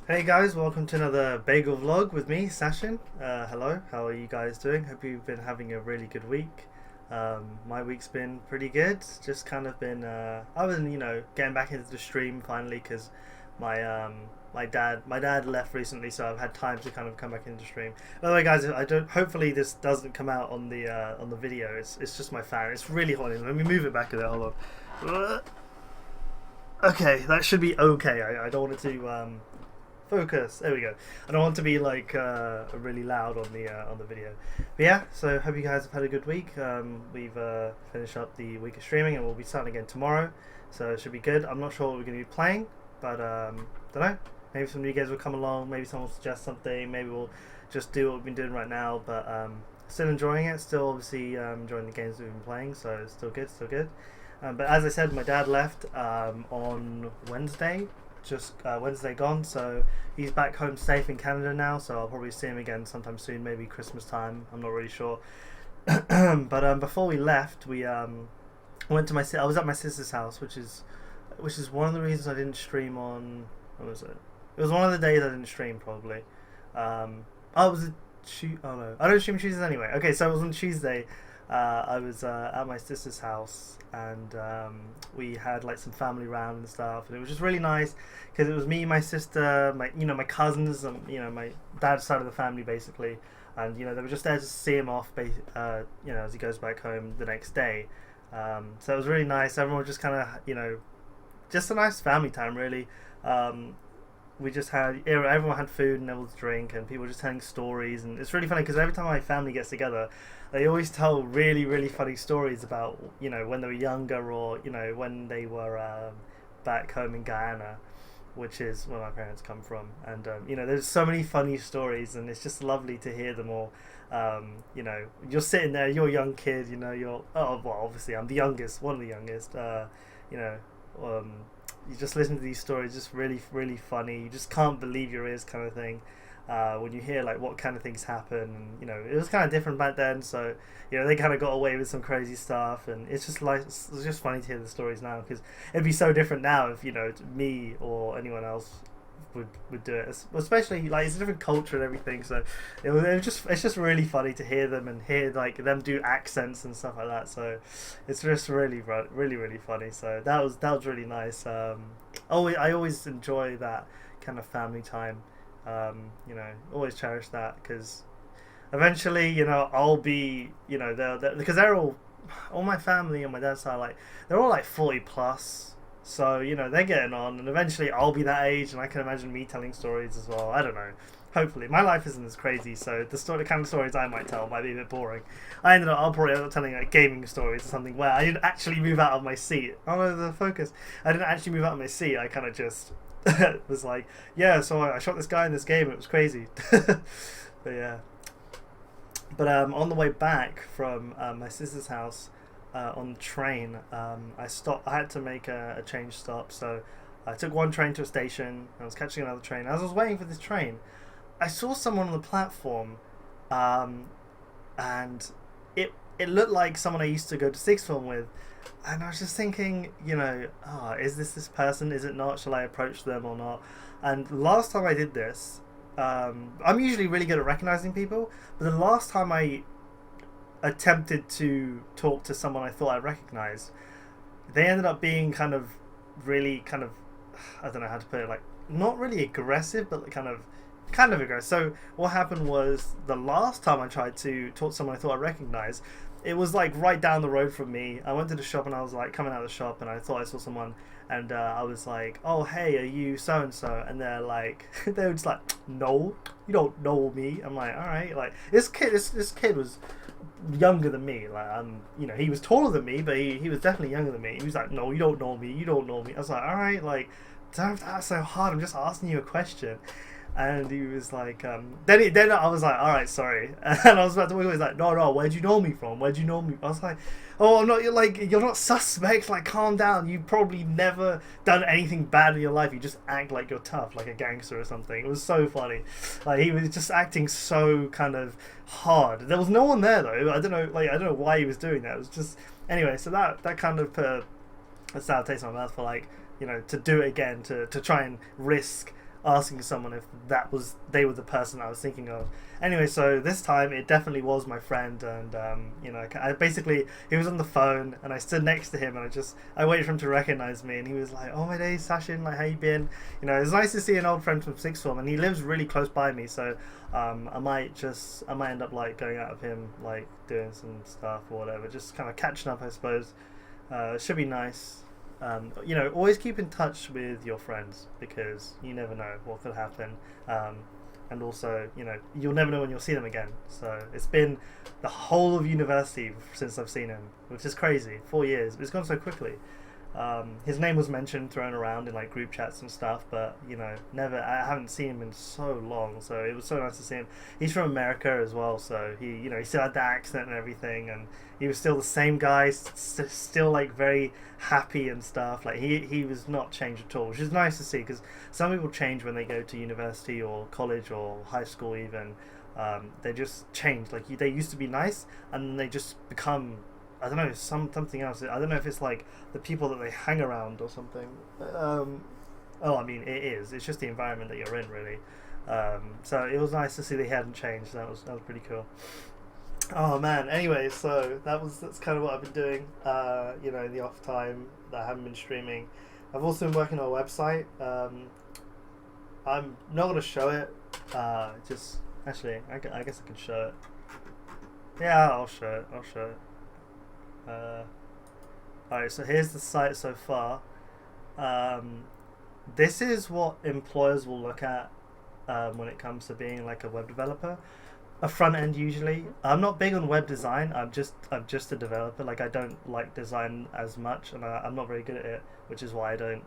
Hey guys, welcome to another bagel vlog with me, Sashin. Hello, how are you guys doing? Hope you've been having a really good week. My week's been pretty good. Just kind of been, I was, getting back into the stream finally because my my dad left recently, so I've had time to kind of come back into the stream. By the way, guys, I don't. Hopefully, this doesn't come out on the video. It's just my fan. It's really hot. Let me move it back a bit. Hold on. Okay, that should be okay. I don't want it to focus. There we go. I don't want to be like really loud on the video. But yeah, so hope you guys have had a good week. We've finished up the week of streaming, and we'll be starting again tomorrow. So it should be good. I'm not sure what we're going to be playing, but don't know. Maybe some new games will come along. Maybe someone will suggest something. Maybe we'll just do what we've been doing right now. But still enjoying it. Still obviously enjoying the games we've been playing. So it's still good. Still good. But as I said, my dad left on Wednesday, just Wednesday gone, so he's back home safe in Canada now, so I'll probably see him again sometime soon, maybe Christmas time, I'm not really sure. But before we left, we went to I was at my sister's house, which is one of the reasons I didn't stream on, what was it? It was one of the days I didn't stream, probably. Oh, it was oh no, I don't stream Tuesdays anyway. Okay, so it was on Tuesday. I was at my sister's house, and we had like some family round and stuff, and it was just really nice because it was me, my sister, my cousins, and my dad's side of the family basically, and they were just there to see him off, as he goes back home the next day. So it was really nice. Everyone was just kind of just a nice family time really. We just had everyone had food and everyone to drink, and people were just telling stories, and it's really funny because every time my family gets together, they always tell really funny stories about when they were younger, or when they were back home in Guyana, which is where my parents come from. And there's so many funny stories, and it's just lovely to hear them all. You're sitting there, you're a young kid, you're, oh well, obviously I'm the youngest, one of the youngest. You know um, you just listen to these stories, just really funny. You just can't believe your ears, kind of thing. When you hear like what kind of things happen, it was kind of different back then. So they kind of got away with some crazy stuff, and it's just funny to hear the stories now, because it'd be so different now if me or anyone else would do it. Especially like it's a different culture and everything. So it's just really funny to hear them and hear like them do accents and stuff like that. So it's just really funny. So that was really nice. I always enjoy that kind of family time. Always cherish that, because eventually, I'll be, because they're all my family on my dad's side, like they're all like 40 plus, so they're getting on, and eventually I'll be that age, and I can imagine me telling stories as well. I don't know. Hopefully, my life isn't as crazy, so the kind of stories I might tell might be a bit boring. I'll probably end up telling like gaming stories or something where I didn't actually move out of my seat. Oh no, the focus! I didn't actually move out of my seat. I kind of just was like, yeah, so I shot this guy in this game. It was crazy. But yeah. But on the way back from my sister's house, on the train, I stopped. I had to make a change stop, so I took one train to a station. I was catching another train. As I was waiting for this train, I saw someone on the platform, and it looked like someone I used to go to sixth form with. And I was just thinking, is this person? Is it not? Shall I approach them or not? And last time I did this, I'm usually really good at recognizing people, but the last time I attempted to talk to someone I thought I recognized, they ended up being really I don't know how to put it, like not really aggressive, but kind of aggressive. So what happened was, the last time I tried to talk to someone I thought I recognized, it was like right down the road from me. I went to the shop, and I was like coming out of the shop, and I thought I saw someone, and I was like, "Oh hey, are you so and so?" And they're like, they were just like, "No, you don't know me." I'm like, "All right." Like this kid was younger than me. Like he was taller than me, but he was definitely younger than me. He was like, "No, you don't know me. You don't know me." I was like, "All right, like don't that's so hard. I'm just asking you a question." And he was like, then I was like, all right, sorry. And I was about to walk away. He's like, no, where'd you know me from? Where'd you know me? I was like, oh, I'm not. You're not suspect. Like, calm down. You've probably never done anything bad in your life. You just act like you're tough, like a gangster or something. It was so funny. Like he was just acting so kind of hard. There was no one there though. I don't know. Like I don't know why he was doing that. It was just anyway. So that kind of put a sour taste in my mouth for to do it again, to try and risk asking someone if they were the person I was thinking of. Anyway, so this time it definitely was my friend, and I basically, he was on the phone, and I stood next to him, and I waited for him to recognize me, and he was like, "Oh my days, Sashin, like how you been?" It's nice to see an old friend from sixth form, and he lives really close by me, so I might end up like going out with him, like doing some stuff or whatever, just kind of catching up, I suppose. It should be nice. Always keep in touch with your friends because you never know what could happen. And also, you'll never know when you'll see them again. So it's been the whole of university since I've seen him, which is crazy. 4 years. It's gone so quickly. His name was mentioned, thrown around in like group chats and stuff, but never. I haven't seen him in so long, so it was so nice to see him. He's from America as well, so he still had the accent and everything, and he was still the same guy, still like very happy and stuff. Like he was not changed at all, which is nice to see because some people change when they go to university or college or high school even. They just change. Like they used to be nice, and then they just become, I don't know, something else. I don't know if it's like the people that they hang around or something. I mean, it is. It's just the environment that you're in, really. So it was nice to see that he hadn't changed. That was pretty cool. Oh man. Anyway, so that's kind of what I've been doing. In the off time that I haven't been streaming. I've also been working on a website. I'm not gonna show it. Just actually, I guess I can show it. Yeah, I'll show it. Alright, so here's the site so far. This is what employers will look at when it comes to being like a web developer. A front end usually. I'm not big on web design. I'm just a developer. Like I don't like design as much, and I'm not very good at it, which is why I don't,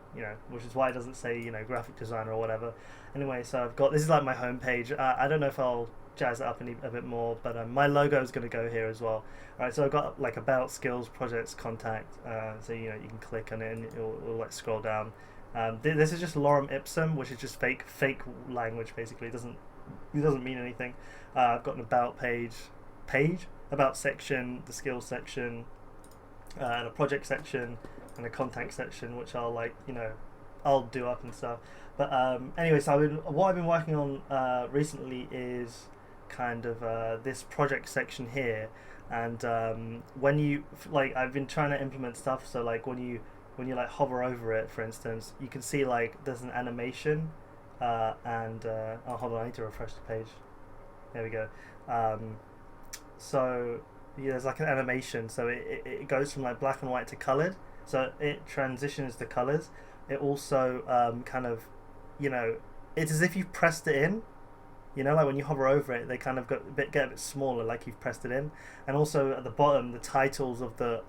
which is why it doesn't say graphic designer or whatever. Anyway, so I've got, this is like my homepage. I don't know if I'll jazz it up a bit more, but my logo is going to go here as well. Alright, so I've got like about, skills, projects, contact, so you can click on it and it'll like scroll down. This is just lorem ipsum, which is just fake language basically. It doesn't mean anything. I've got an about page, about section, the skills section, and a project section, and a contact section, which I'll do up and stuff. But anyway, so what I've been working on recently is kind of this project section here, and when you I've been trying to implement stuff. So like when you like hover over it, for instance, you can see like there's an animation, and hold on, I need to refresh the page. There we go. So yeah, there's like an animation, so it goes from like black and white to colored, so it transitions to colors. It also kind of, it's as if you've pressed it in. Like when you hover over it, they kind of get a bit smaller, like you've pressed it in. And also at the bottom, the titles of the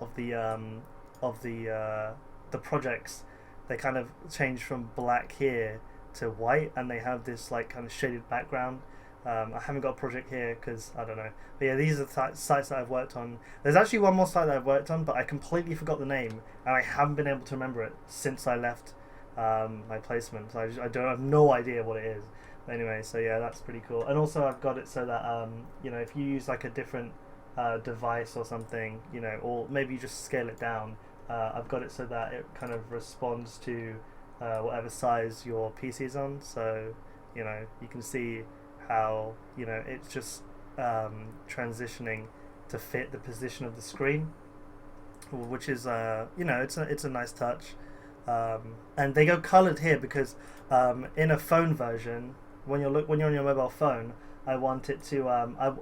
projects, they kind of change from black here to white, and they have this like kind of shaded background. I haven't got a project here because I don't know, but yeah, these are the sites that I've worked on. There's actually one more site that I've worked on, but I completely forgot the name, and I haven't been able to remember it since I left my placement. So I have no idea what it is. But anyway, so yeah, that's pretty cool. And also I've got it so that if you use like a different device or something, or maybe you just scale it down, I've got it so that it kind of responds to whatever size your PC is on. So you can see how it's just transitioning to fit the position of the screen, which is it's a nice touch. And they go colored here because in a phone version, when you're on your mobile phone, I want it to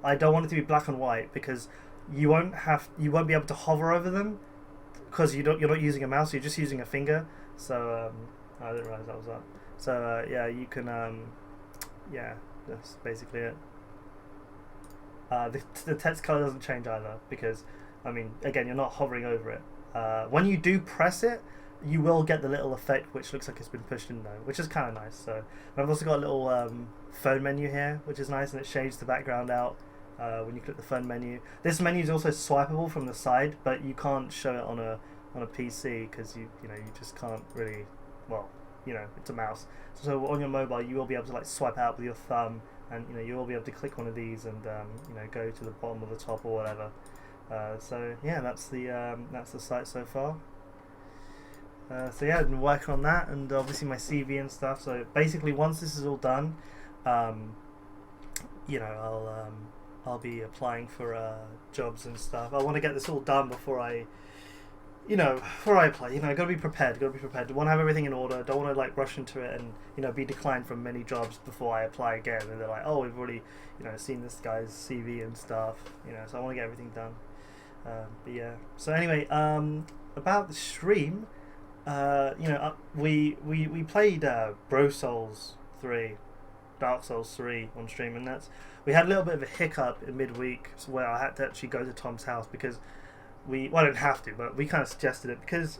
I don't want it to be black and white because you won't be able to hover over them because you're not using a mouse, you're just using a finger. So I didn't realize that was up. So yeah, you can yeah, that's basically it. The text color doesn't change either because, I mean, again, you're not hovering over it. When you do press it, you will get the little effect which looks like it's been pushed in though, which is kind of nice. So, and I've also got a little phone menu here, which is nice, and it shades the background out when you click the phone menu. This menu is also swipeable from the side, but you can't show it on a PC because you just can't really, well, it's a mouse. So on your mobile, you will be able to like swipe out with your thumb, and you will be able to click one of these and go to the bottom or the top or whatever. So yeah, that's the site so far. So yeah, I've been working on that, and obviously my CV and stuff. So basically, once this is all done, um, you know, I'll be applying for jobs and stuff. I want to get this all done before before I apply. Got to be prepared. Got to be prepared. Want to have everything in order. Don't want to like rush into it and be declined from many jobs before I apply again. And they're like, oh, we've already seen this guy's CV and stuff. So I want to get everything done. But yeah. So anyway, about the stream, we played Bro Souls 3, Dark Souls 3 on stream, and we had a little bit of a hiccup in midweek where I had to actually go to Tom's house because I didn't have to, but we kind of suggested it because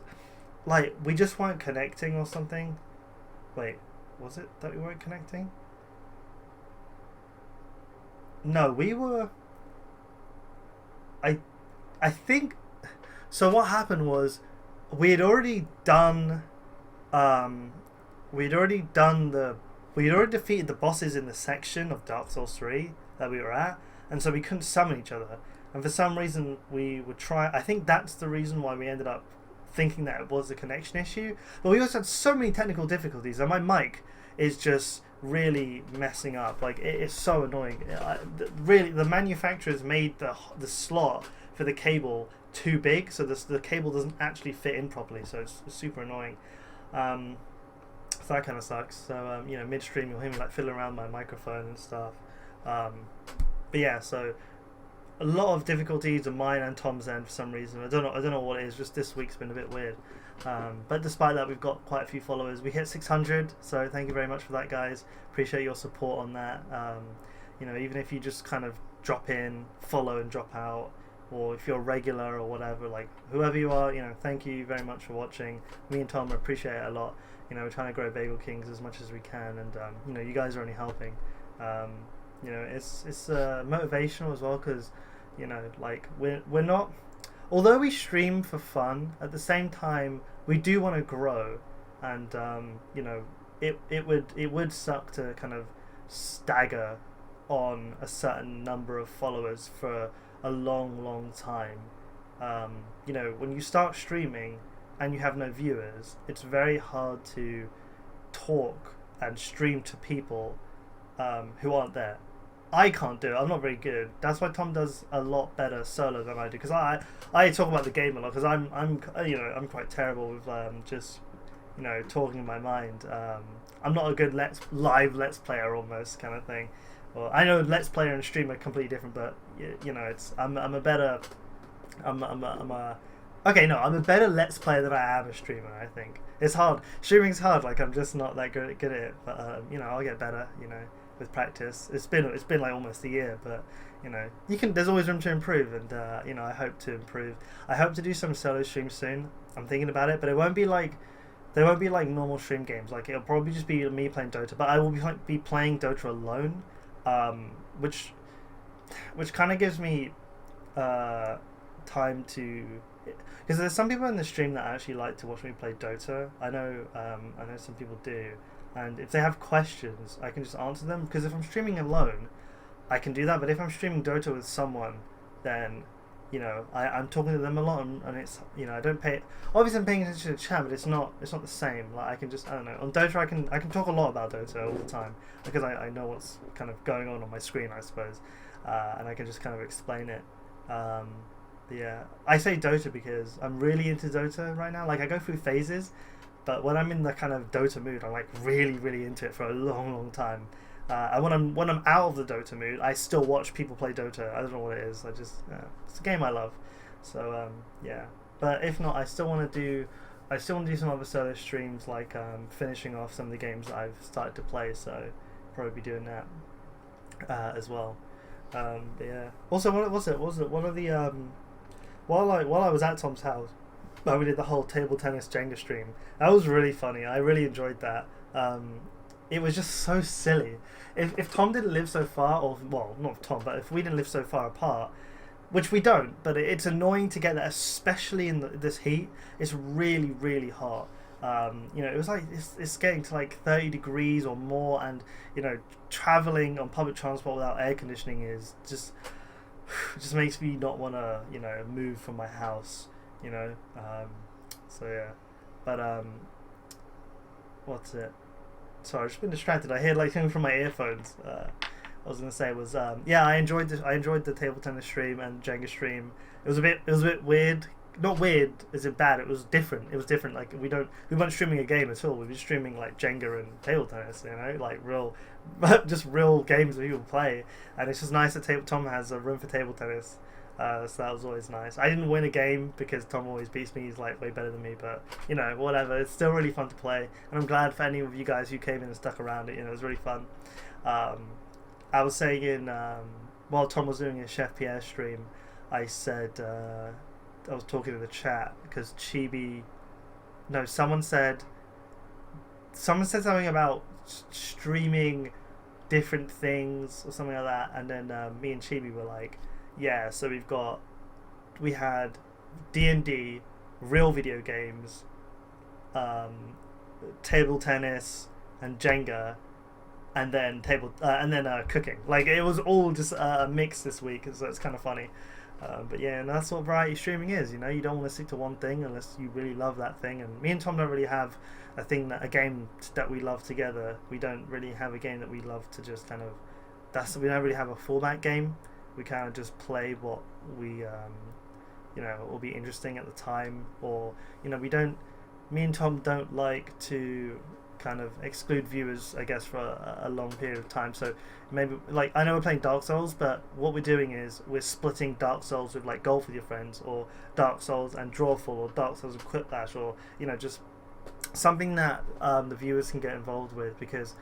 like we just weren't connecting or something. Wait, was it that we weren't connecting? No, we were. I I think so. What happened was we had already done um we'd already done the we'd already defeated the bosses in the section of Dark Souls 3 that we were at, and so we couldn't summon each other. And for some reason we would try. I think that's the reason why we ended up thinking that it was a connection issue. But we also had so many technical difficulties, and my mic is just really messing up. Like it is so annoying. Really, the manufacturers made the slot for the cable too big, so the cable doesn't actually fit in properly. So it's super annoying. So that kind of sucks. So midstream you'll hear me like fiddling around my microphone and stuff. But yeah, so a lot of difficulties on mine and Tom's end for some reason. I don't know what it is. Just this week's been a bit weird. But despite that, we've got quite a few followers. We hit 600, so thank you very much for that, guys. Appreciate your support on that. Even if you just kind of drop in, follow and drop out, or if you're a regular or whatever, like whoever you are, thank you very much for watching. Me and Tom appreciate it a lot. We're trying to grow Bagel Kings as much as we can, and you guys are only helping. It's motivational as well because like we're not, although we stream for fun, at the same time we do want to grow, and it would suck to kind of stagger on a certain number of followers for a long time. When you start streaming and you have no viewers, it's very hard to talk and stream to people who aren't there. I can't do it. I'm not very good. That's why Tom does a lot better solo than I do. Because I talk about the game a lot. Because I'm quite terrible with just talking in my mind. I'm not a good let's player almost kind of thing. Well, I know let's player and stream are completely different, but I'm a better better let's player than I am a streamer. I think it's hard. Streaming's hard. Like I'm just not that good at it. But I'll get better. With practice. It's been like almost a year, but there's always room to improve, and I hope to improve. I hope to do some solo streams soon. I'm thinking about it, but they won't be like normal stream games. Like it'll probably just be me playing Dota, but I will be playing Dota alone, which kind of gives me time to, because there's some people in the stream that actually like to watch me play Dota. I know some people do. And if they have questions, I can just answer them. Because if I'm streaming alone, I can do that. But if I'm streaming Dota with someone, then I'm talking to them a lot, and it's I don't pay. Obviously, I'm paying attention to chat, but it's not the same. Like I can just, I don't know, on Dota I can talk a lot about Dota all the time because I know what's kind of going on my screen, I suppose, and I can just kind of explain it. Yeah, I say Dota because I'm really into Dota right now. Like I go through phases. But when I'm in the kind of Dota mood, I'm like really into it for a long time. And when I'm out of the Dota mood, I still watch people play Dota. I don't know what it is. It's a game I love. So yeah. But if not, I still want to do some other solo streams, like finishing off some of the games that I've started to play. So probably be doing that as well. But yeah. Also, what was it? One of the while I was at Tom's house, we did the whole table tennis Jenga stream. That was really funny. I really enjoyed that. It was just so silly. If Tom didn't live so far, or well, not Tom, but if we didn't live so far apart, which we don't, but it's annoying to get that, especially in this heat. It's really hot. It was like it's getting to like 30 degrees or more, and traveling on public transport without air conditioning is just makes me not want to move from my house. So yeah, But what's it? Sorry, I've just been distracted. I hear like something from my earphones. I was gonna say was yeah, I enjoyed the table tennis stream and Jenga stream. It was a bit weird. Not weird, is it bad? It was different. It was different. Like we weren't streaming a game at all. We were streaming like Jenga and table tennis. You know, like real, just real games that people play. And it's just nice that Tom has a room for table tennis. So that was always nice. I didn't win a game because Tom always beats me. He's like way better than me, but you know, whatever. It's still really fun to play, and I'm glad for any of you guys who came in and stuck around it. You know, it was really fun. I was saying while Tom was doing his Chef Pierre stream, I said I was talking in the chat because Chibi, no, someone said something about streaming different things or something like that, and then me and Chibi were like, yeah, so we had D&D, real video games, table tennis and Jenga, and then cooking. Like it was all just a mix this week, so it's kind of funny. But yeah, and that's what variety streaming is. You know, you don't want to stick to one thing unless you really love that thing. And me and Tom don't really have a game that we love together. We don't really have a game that we love to just kind of. We don't really have a format game. We kind of just play what we will be interesting at the time, or we don't. Me and Tom don't like to kind of exclude viewers, I guess, for a long period of time. So maybe, like, I know we're playing Dark Souls, but what we're doing is we're splitting Dark Souls with like Golf with Your Friends, or Dark Souls and Drawful, or Dark Souls and Quiplash, or just something that the viewers can get involved with, because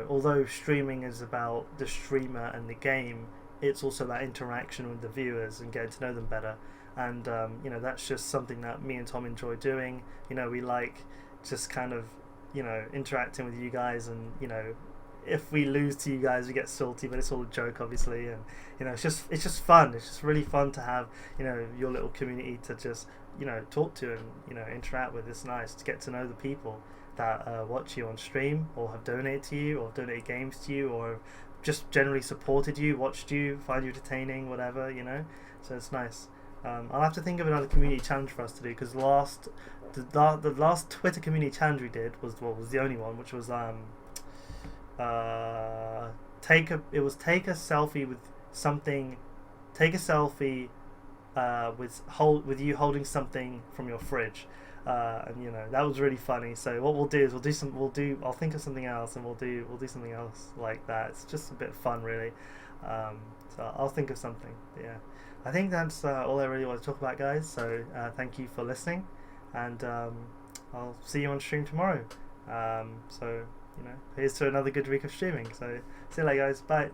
although streaming is about the streamer and the game, it's also that interaction with the viewers and getting to know them better. And that's just something that me and Tom enjoy doing. We like just kind of interacting with you guys, and if we lose to you guys we get salty, but it's all a joke, obviously. And it's just fun. It's just really fun to have your little community to just talk to and interact with. It's nice to get to know the people that watch you on stream, or have donated to you, or donated games to you, or just generally supported you, watched you, find you entertaining, whatever. So it's nice. I'll have to think of another community challenge for us to do, because the last Twitter community challenge we did was the only one, which was take a selfie with something, take a selfie with you holding something from your fridge, and that was really funny. So what we'll do is I'll think of something else, and we'll do something else like that. It's just a bit of fun, really. So I'll think of something. Yeah, I think that's all I really want to talk about, guys. So thank you for listening, and I'll see you on stream tomorrow. So here's to another good week of streaming. So see you later, guys. Bye.